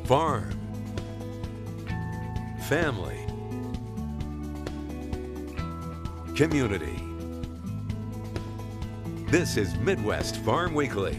Farm, family, community. This is Midwest Farm Weekly.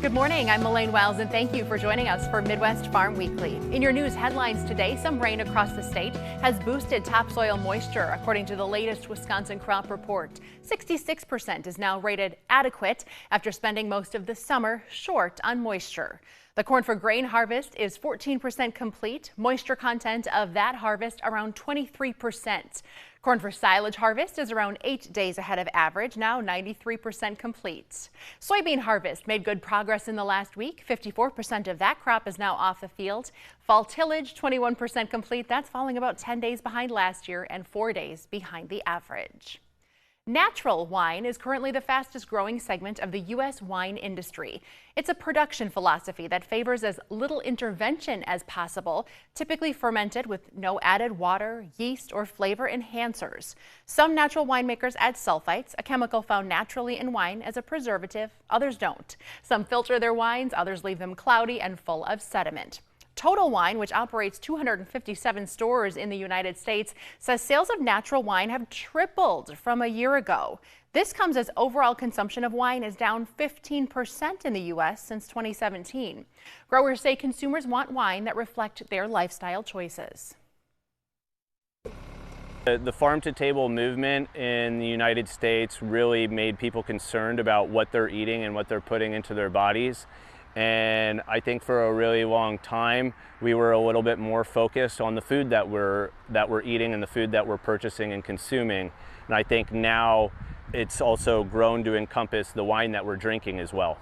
Good morning, I'm Elaine Wells, and thank you for joining us for Midwest Farm Weekly. In your news headlines today, some rain across the state has boosted topsoil moisture, according to the latest Wisconsin crop report. 66% is now rated adequate after spending most of the summer short on moisture. The corn for grain harvest is 14% complete. Moisture content of that harvest around 23%. Corn for silage harvest is around 8 days ahead of average, now 93% complete. Soybean harvest made good progress in the last week. 54% of that crop is now off the field. Fall tillage, 21% complete. That's falling about 10 days behind last year and 4 days behind the average. Natural wine is currently the fastest growing segment of the U.S. wine industry. It's a production philosophy that favors as little intervention as possible, typically fermented with no added water, yeast, or flavor enhancers. Some natural winemakers add sulfites, a chemical found naturally in wine, as a preservative. Others don't. Some filter their wines, others leave them cloudy and full of sediment. Total Wine, which operates 257 stores in the United States, says sales of natural wine have tripled from a year ago. This comes as overall consumption of wine is down 15% in the U.S. since 2017. Growers say consumers want wine that reflect their lifestyle choices. The farm-to-table movement in the United States really made people concerned about what they're eating and what they're putting into their bodies. And I think for a really long time, we were a little bit more focused on the food that we're eating and the food that we're purchasing and consuming. And I think now it's also grown to encompass the wine that we're drinking as well.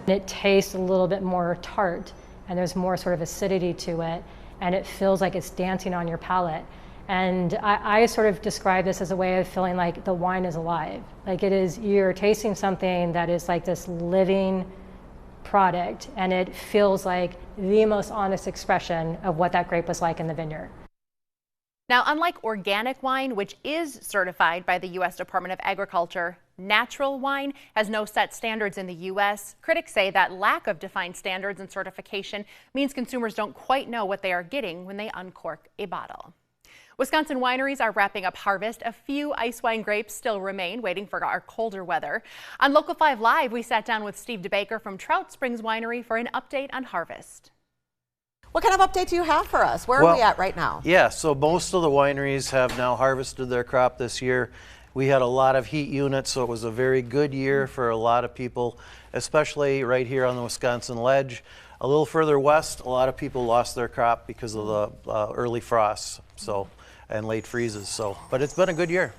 It tastes a little bit more tart, and there's more sort of acidity to it, and it feels like it's dancing on your palate. And I sort of describe this as a way of feeling like the wine is alive. Like it is, you're tasting something that is like this living product, and it feels like the most honest expression of what that grape was like in the vineyard. Now, unlike organic wine, which is certified by the U.S. Department of Agriculture, natural wine has no set standards in the U.S. Critics say that lack of defined standards and certification means consumers don't quite know what they are getting when they uncork a bottle. Wisconsin wineries are wrapping up harvest. A few ice wine grapes still remain, waiting for our colder weather. On Local 5 Live, we sat down with Steve DeBaker from Trout Springs Winery for an update on harvest. What kind of update do you have for us? Where are we at right now? Yeah, so most of the wineries have now harvested their crop this year. We had a lot of heat units, so it was a very good year for a lot of people, especially right here on the Wisconsin Ledge. A little further west, a lot of people lost their crop because of the early frosts and late freezes. But it's been a good year.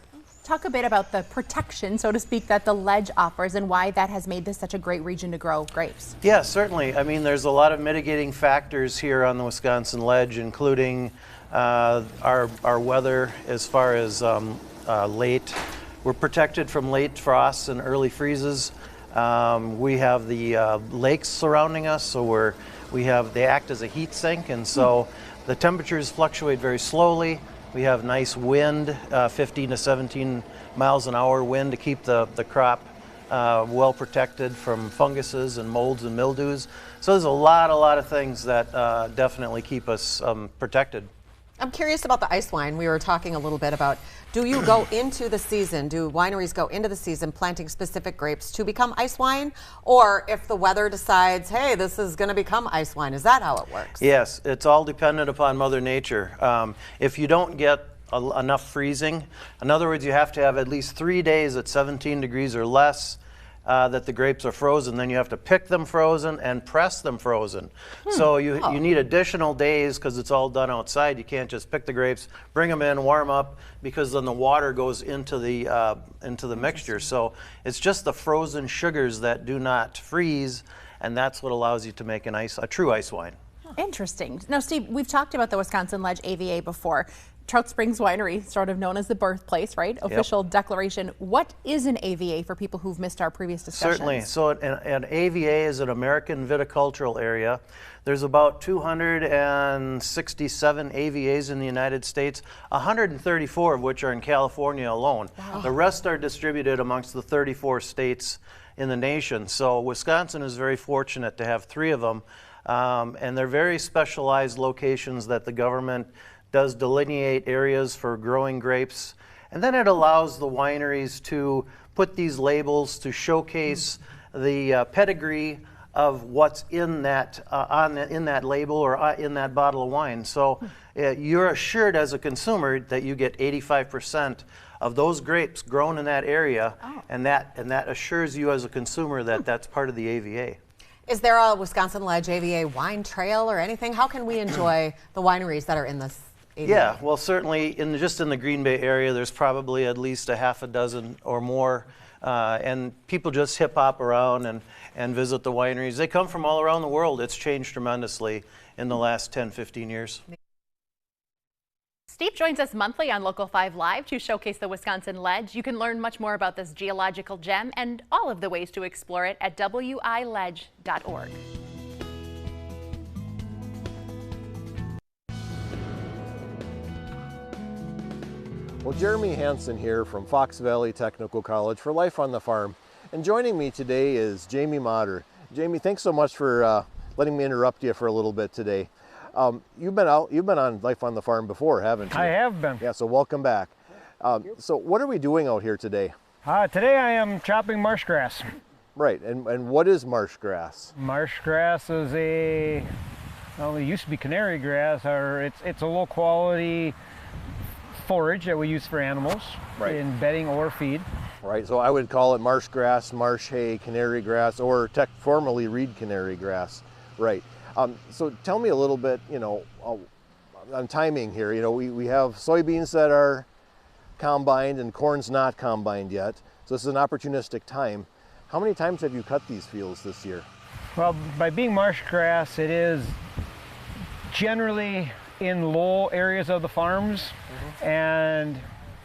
Talk a bit about the protection, so to speak, that the ledge offers and why that has made this such a great region to grow grapes. Yeah, certainly. I mean, there's a lot of mitigating factors here on the Wisconsin Ledge, including our weather as far as we're protected from late frosts and early freezes. We have the lakes surrounding us, so they act as a heat sink, and so the temperatures fluctuate very slowly. We have nice wind, 15 to 17 miles an hour wind to keep the crop well protected from funguses and molds and mildews. So there's a lot of things that definitely keep us protected. I'm curious about the ice wine. We were talking a little bit about, do you go into the season, do wineries go into the season planting specific grapes to become ice wine? Or if the weather decides, hey, this is going to become ice wine, is that how it works? Yes, it's all dependent upon Mother Nature. If you don't get enough freezing, in other words, you have to have at least 3 days at 17 degrees or less that the grapes are frozen, then you have to pick them frozen and press them frozen. So you need additional days because it's all done outside. You can't just pick the grapes, bring them in, warm up, because then the water goes into the mixture. So it's just the frozen sugars that do not freeze, and that's what allows you to make a true ice wine. Interesting. Now, Steve, we've talked about the Wisconsin Ledge AVA before. Trout Springs Winery, sort of known as the birthplace, right? Official declaration. What is an AVA for people who've missed our previous discussions? Certainly. So an AVA is an American viticultural area. There's about 267 AVAs in the United States, 134 of which are in California alone. Wow. The rest are distributed amongst the 34 states in the nation. So Wisconsin is very fortunate to have 3 of them, and they're very specialized locations that the government does delineate areas for growing grapes, and then it allows the wineries to put these labels to showcase the pedigree of what's in that in that label or in that bottle of wine. So you're assured as a consumer that you get 85% of those grapes grown in that area, and that assures you as a consumer that that's part of the AVA. Is there a Wisconsin Ledge AVA wine trail or anything? How can we enjoy the wineries that are in this AVA? Yeah, well, certainly just in the Green Bay area, there's probably at least a half a dozen or more, and people just hip hop around and visit the wineries. They come from all around the world. It's changed tremendously in the last 10, 15 years. Steve joins us monthly on Local 5 Live to showcase the Wisconsin Ledge. You can learn much more about this geological gem and all of the ways to explore it at wiledge.org. Well, Jeremy Hansen here from Fox Valley Technical College for Life on the Farm. And joining me today is Jamie Motter. Jamie, thanks so much for letting me interrupt you for a little bit today. You've been on Life on the Farm before, haven't you? I have been. Yeah, so welcome back. So what are we doing out here today? Today I am chopping marsh grass. Right, and what is marsh grass? Marsh grass is well, it used to be canary grass, or it's a low quality forage that we use for animals in bedding or feed. Right, so I would call it marsh grass, marsh hay, canary grass, or formerly reed canary grass. Right. So tell me a little bit, on timing here. We have soybeans that are combined and corn's not combined yet. So this is an opportunistic time. How many times have you cut these fields this year? Well, by being marsh grass, it is generally in low areas of the farms, and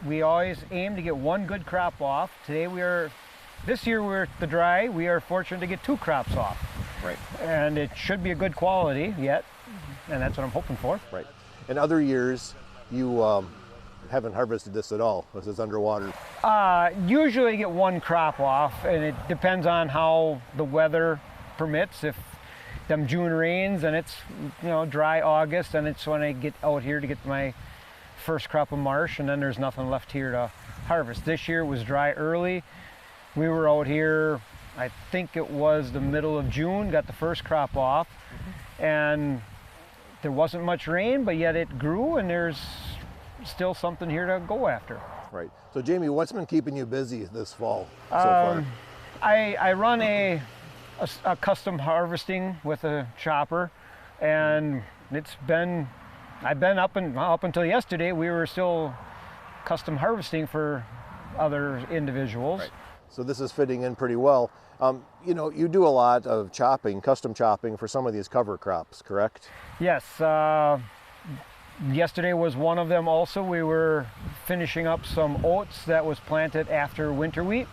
we always aim to get one good crop off. This year we're at the dry. We are fortunate to get 2 crops off. Right. And it should be a good quality yet, and that's what I'm hoping for. Right. In other years, you haven't harvested this at all. This is underwater. Usually get 1 crop off, and it depends on how the weather permits. If them June rains and it's dry August, and it's when I get out here to get my first crop of marsh, and then there's nothing left here to harvest. This year it was dry early. We were out here, I think it was the middle of June, got the first crop off, and there wasn't much rain, but yet it grew, and there's still something here to go after. Right. So Jamie, what's been keeping you busy this fall so far? I run a custom harvesting with a chopper, and I've been up until yesterday, we were still custom harvesting for other individuals. Right. So this is fitting in pretty well. You do a lot of chopping, custom chopping for some of these cover crops, correct? Yes. Yesterday was one of them also. We were finishing up some oats that was planted after winter wheat.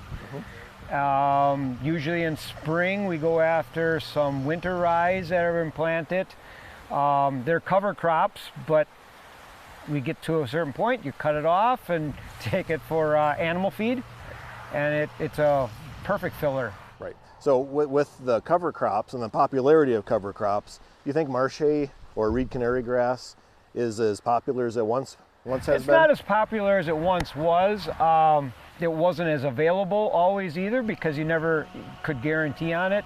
Usually in spring we go after some winter rye that have been planted. They're cover crops, but we get to a certain point, you cut it off and take it for animal feed, and it's a perfect filler. Right. So with the cover crops and the popularity of cover crops, do you think marsh hay or reed canary grass is as popular as it once has been? It's not as popular as it once was. It wasn't as available always either, because you never could guarantee on it.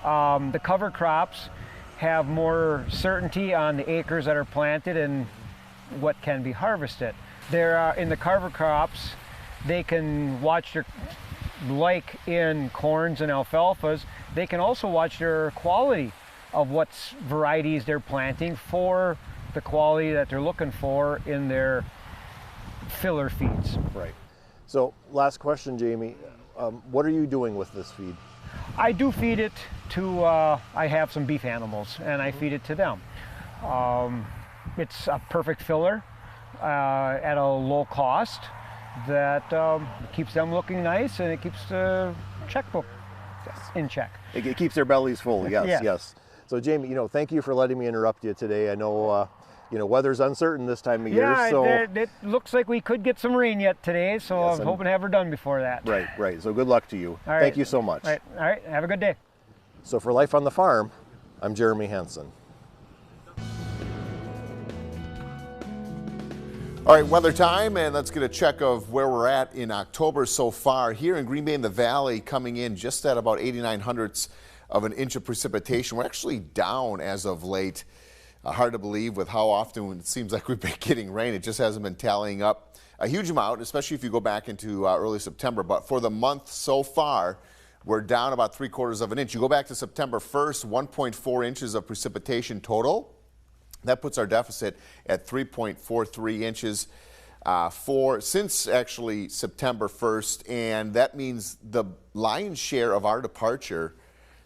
The cover crops have more certainty on the acres that are planted and what can be harvested. In the cover crops, they can watch like in corns and alfalfas, they can also watch their quality of what varieties they're planting for the quality that they're looking for in their filler feeds. Right. So last question, Jamie, what are you doing with this feed? I do feed it to, I have some beef animals, and I feed it to them. It's a perfect filler at a low cost that keeps them looking nice, and it keeps the checkbook in check. It keeps their bellies full, yes. So Jamie, thank you for letting me interrupt you today. I know you know, weather's uncertain this time of year. So it looks like we could get some rain yet today, so Yes, I'm hoping to have her done before that. right. So good luck to you. All right. Thank you so much. All right. Have a good day. So for Life on the Farm, I'm Jeremy Henson. All right, weather time, and let's get a check of where we're at in October so far. Here in Green Bay in the Valley, coming in just at about 89 hundredths of an inch of precipitation. We're actually down as of late. Hard to believe with how often it seems like we've been getting rain. It just hasn't been tallying up a huge amount, especially if you go back into early September. But for the month so far, we're down about 3/4 of an inch. You go back to September 1st, 1.4 inches of precipitation total. That puts our deficit at 3.43 inches since actually September 1st, and that means the lion's share of our departure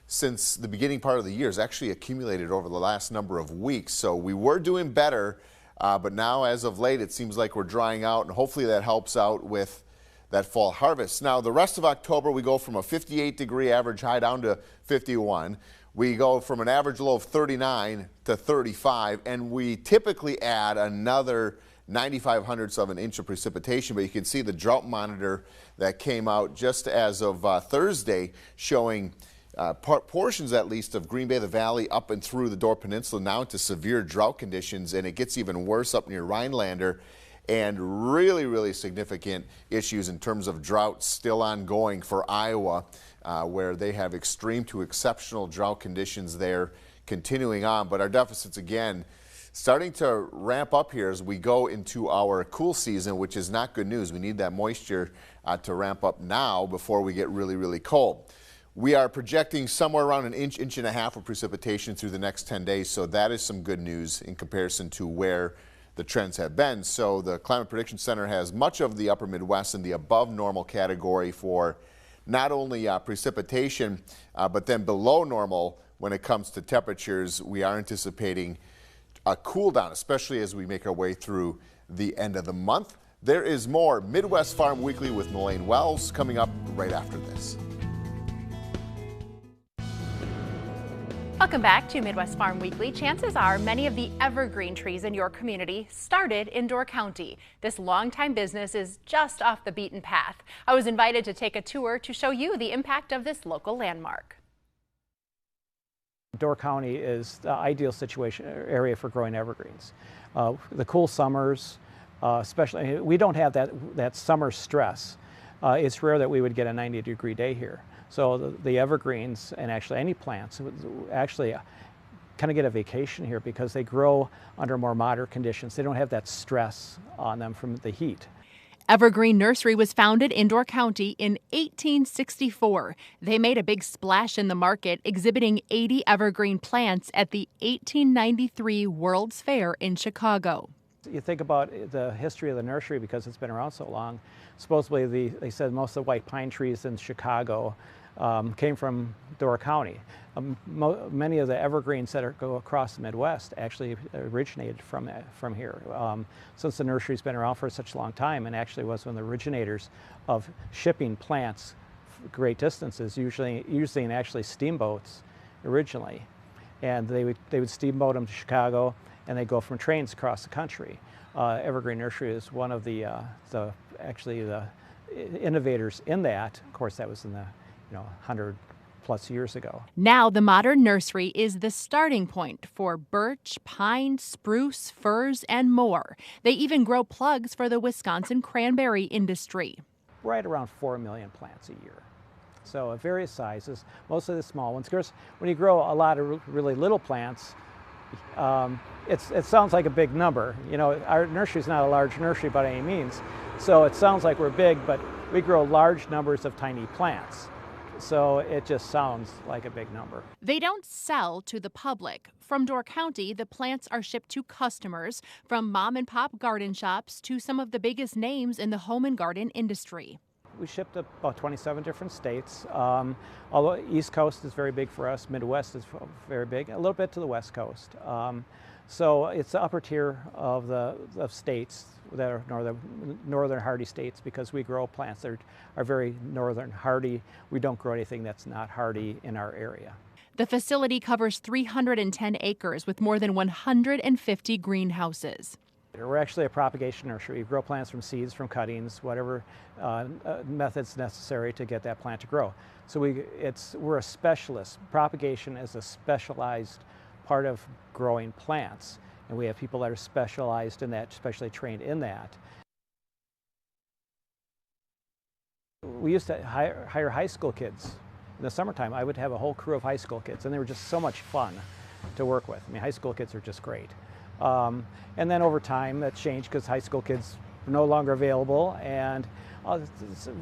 since the beginning part of the year is actually accumulated over the last number of weeks. So we were doing better, but now as of late it seems like we're drying out, and hopefully that helps out with that fall harvest. Now the rest of October we go from a 58-degree average high down to 51. We go from an average low of 39 to 35, and we typically add another 95 hundredths of an inch of precipitation. But you can see the drought monitor that came out just as of Thursday showing portions at least of Green Bay, the Valley, up and through the Door Peninsula now into severe drought conditions, and it gets even worse up near Rhinelander. And really, really significant issues in terms of drought still ongoing for Iowa, where they have extreme to exceptional drought conditions there continuing on. But our deficits, again, starting to ramp up here as we go into our cool season, which is not good news. We need that moisture to ramp up now before we get really, really cold. We are projecting somewhere around an inch, inch and a half of precipitation through the next 10 days. So that is some good news in comparison to where the trends have been. So the Climate Prediction Center has much of the upper Midwest in the above normal category for not only precipitation, but then below normal when it comes to temperatures. We are anticipating a cool down, especially as we make our way through the end of the month. There is more Midwest Farm Weekly with Elaine Wells coming up right after this. Welcome back to Midwest Farm Weekly. Chances are many of the evergreen trees in your community started in Door County. This longtime business is just off the beaten path. I was invited to take a tour to show you the impact of this local landmark. Door County is the ideal area for growing evergreens. The cool summers, especially, we don't have that summer stress. It's rare that we would get a 90-degree day here. So the evergreens and actually any plants actually kind of get a vacation here because they grow under more moderate conditions. They don't have that stress on them from the heat. Evergreen Nursery was founded in Door County in 1864. They made a big splash in the market, exhibiting 80 evergreen plants at the 1893 World's Fair in Chicago. You think about the history of the nursery because it's been around so long. Supposedly, they said most of the white pine trees in Chicago came from Door County. Many of the evergreens that go across the Midwest actually originated from here. Since the nursery's been around for such a long time and actually was one of the originators of shipping plants great distances, usually in actually steamboats originally. And they would steamboat them to Chicago, and they go from trains across the country. Evergreen Nursery is one of the innovators in that. Of course, that was in the 100+ years ago. Now the modern nursery is the starting point for birch, pine, spruce, firs, and more. They even grow plugs for the Wisconsin cranberry industry. Right around 4 million plants a year. So of various sizes, mostly the small ones. Of course, when you grow a lot of really little plants, it sounds like a big number. Our nursery is not a large nursery by any means, so it sounds like we're big, but we grow large numbers of tiny plants. So it just sounds like a big number. They don't sell to the public. From Door County, the plants are shipped to customers, from mom and pop garden shops to some of the biggest names in the home and garden industry. We ship to about 27 different states. Although East Coast is very big for us, Midwest is very big, a little bit to the West Coast. So it's the upper tier of states that are northern hardy states, because we grow plants that are very northern hardy. We don't grow anything that's not hardy in our area. The facility covers 310 acres with more than 150 greenhouses. We're actually a propagation nursery. We grow plants from seeds, from cuttings, whatever methods necessary to get that plant to grow. So we're a specialist. Propagation is a specialized part of growing plants, and we have people that are specialized in that, specially trained in that. We used to hire high school kids. In the summertime, I would have a whole crew of high school kids, and they were just so much fun to work with. I mean, high school kids are just great. And then over time, that changed because high school kids were no longer available, and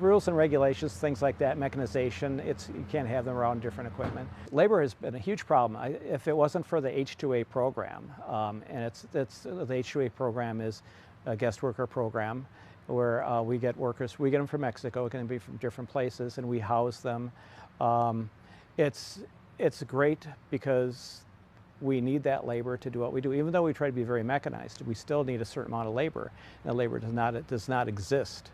rules and regulations, things like that, mechanization, you can't have them around different equipment. Labor has been a huge problem. If it wasn't for the H-2A program, and the H-2A program is a guest worker program, where we get workers, we get them from Mexico, it can be from different places, and we house them. It's great because we need that labor to do what we do. Even though we try to be very mechanized, we still need a certain amount of labor. And the labor does not exist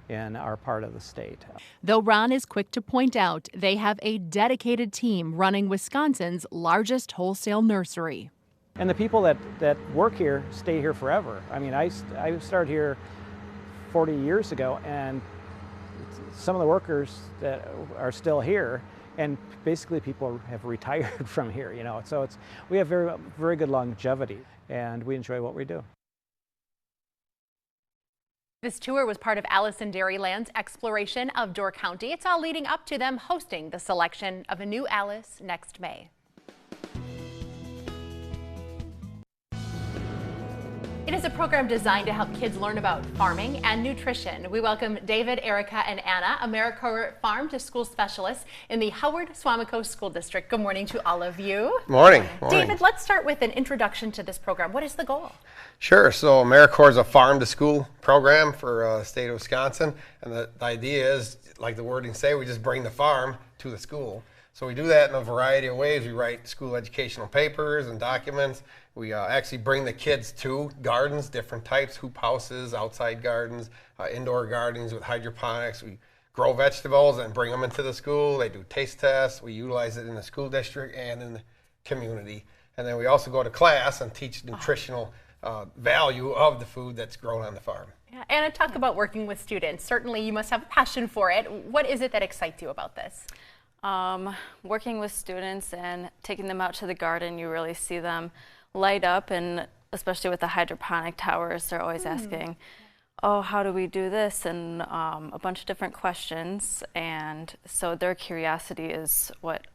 in our part of the state. Though Ron is quick to point out they have a dedicated team running Wisconsin's largest wholesale nursery. And the people that work here stay here forever. I mean, I started here 40 years ago, and some of the workers that are still here, and basically people have retired from here, you know. So we have very, very good longevity, and we enjoy what we do. This tour was part of Allison Dairyland's exploration of Door County. It's all leading up to them hosting the selection of a new Alice next May. It is a program designed to help kids learn about farming and nutrition. We welcome David, Erica, and Anna, AmeriCorps Farm to School Specialists in the Howard Suamico School District. Good morning to all of you. Morning. David, let's start with an introduction to this program. What is the goal? Sure. So AmeriCorps is a farm to school program for the state of Wisconsin. And the idea is, like the wording say, we just bring the farm to the school. So we do that in a variety of ways. We write school educational papers and documents. We actually bring the kids to gardens, different types, hoop houses, outside gardens, indoor gardens with hydroponics. We grow vegetables and bring them into the school. They do taste tests. We utilize it in the school district and in the community. And then we also go to class and teach nutritional value of the food that's grown on the farm. Yeah. Anna, talk about working with students. Certainly you must have a passion for it. What is it that excites you about this? Working with students and taking them out to the garden, you really see them light up, and especially with the hydroponic towers, they're always asking, oh, how do we do this? And a bunch of different questions, and so their curiosity is what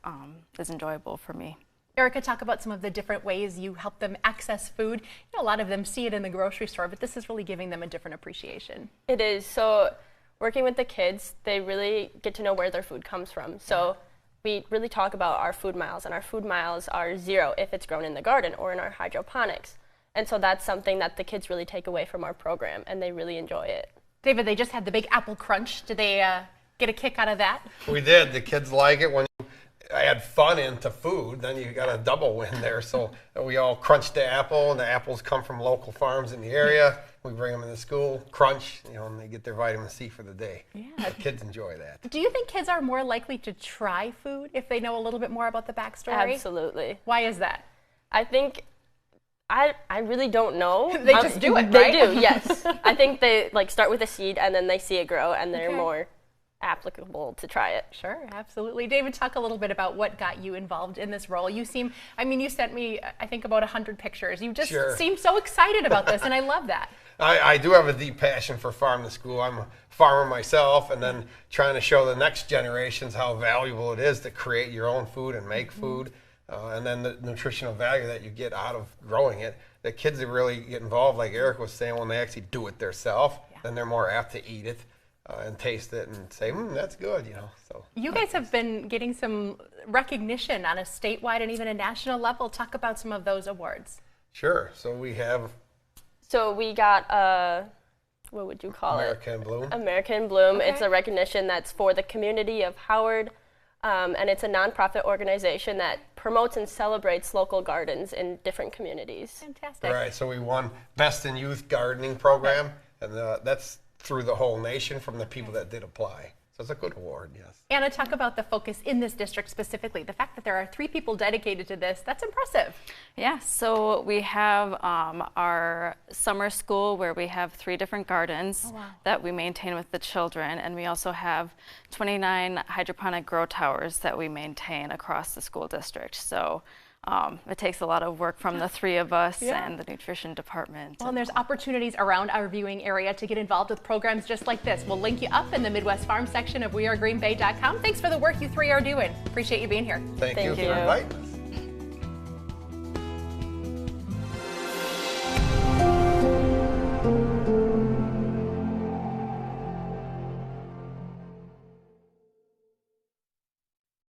is enjoyable for me. Erica, talk about some of the different ways you help them access food. You know, a lot of them see it in the grocery store, but this is really giving them a different appreciation. It is. So working with the kids, they really get to know where their food comes from. So we really talk about our food miles, and our food miles are 0 if it's grown in the garden or in our hydroponics. And so that's something that the kids really take away from our program, and they really enjoy it. David, they just had the big apple crunch. Did they get a kick out of that? We did. The kids like it. When you add fun into food, then you got a double win there. So we all crunch the apple, and the apples come from local farms in the area. We bring them into school, crunch, you know, and they get their vitamin C for the day. Yeah. The kids enjoy that. Do you think kids are more likely to try food if they know a little bit more about the backstory? Absolutely. Why is that? I think, I really don't know. They just do it, right? They do, yes. I think they start with a seed and then they see it grow, and they're more applicable to try it. Sure, absolutely. David, talk a little bit about what got you involved in this role. You seem, I mean, you sent me, I think, about 100 pictures. You just seem so excited about this, and I love that. I do have a deep passion for farm to school. I'm a farmer myself, and then trying to show the next generations how valuable it is to create your own food and make food, and then the nutritional value that you get out of growing it. The kids that really get involved, like Eric was saying, when they actually do it themselves, then they're more apt to eat it and taste it and say, that's good, you know. So you guys have been getting some recognition on a statewide and even a national level. Talk about some of those awards. Sure. So we have... So we got what would you call American Bloom. American Bloom. Okay. It's a recognition that's for the community of Howard, and it's a nonprofit organization that promotes and celebrates local gardens in different communities. Fantastic. Right. So we won Best in Youth Gardening Program, and that's through the whole nation from the people that did apply. So it's a good award, yes. Anna, talk about the focus in this district specifically. The fact that there are 3 people dedicated to this, that's impressive. Yeah, so we have our summer school where we have 3 different gardens that we maintain with the children, and we also have 29 hydroponic grow towers that we maintain across the school district. So it takes a lot of work from the 3 of us and the nutrition department. Well, and there's opportunities around our viewing area to get involved with programs just like this. We'll link you up in the Midwest Farm section of wearegreenbay.com. Thanks for the work you 3 are doing. Appreciate you being here. Thank you for inviting us.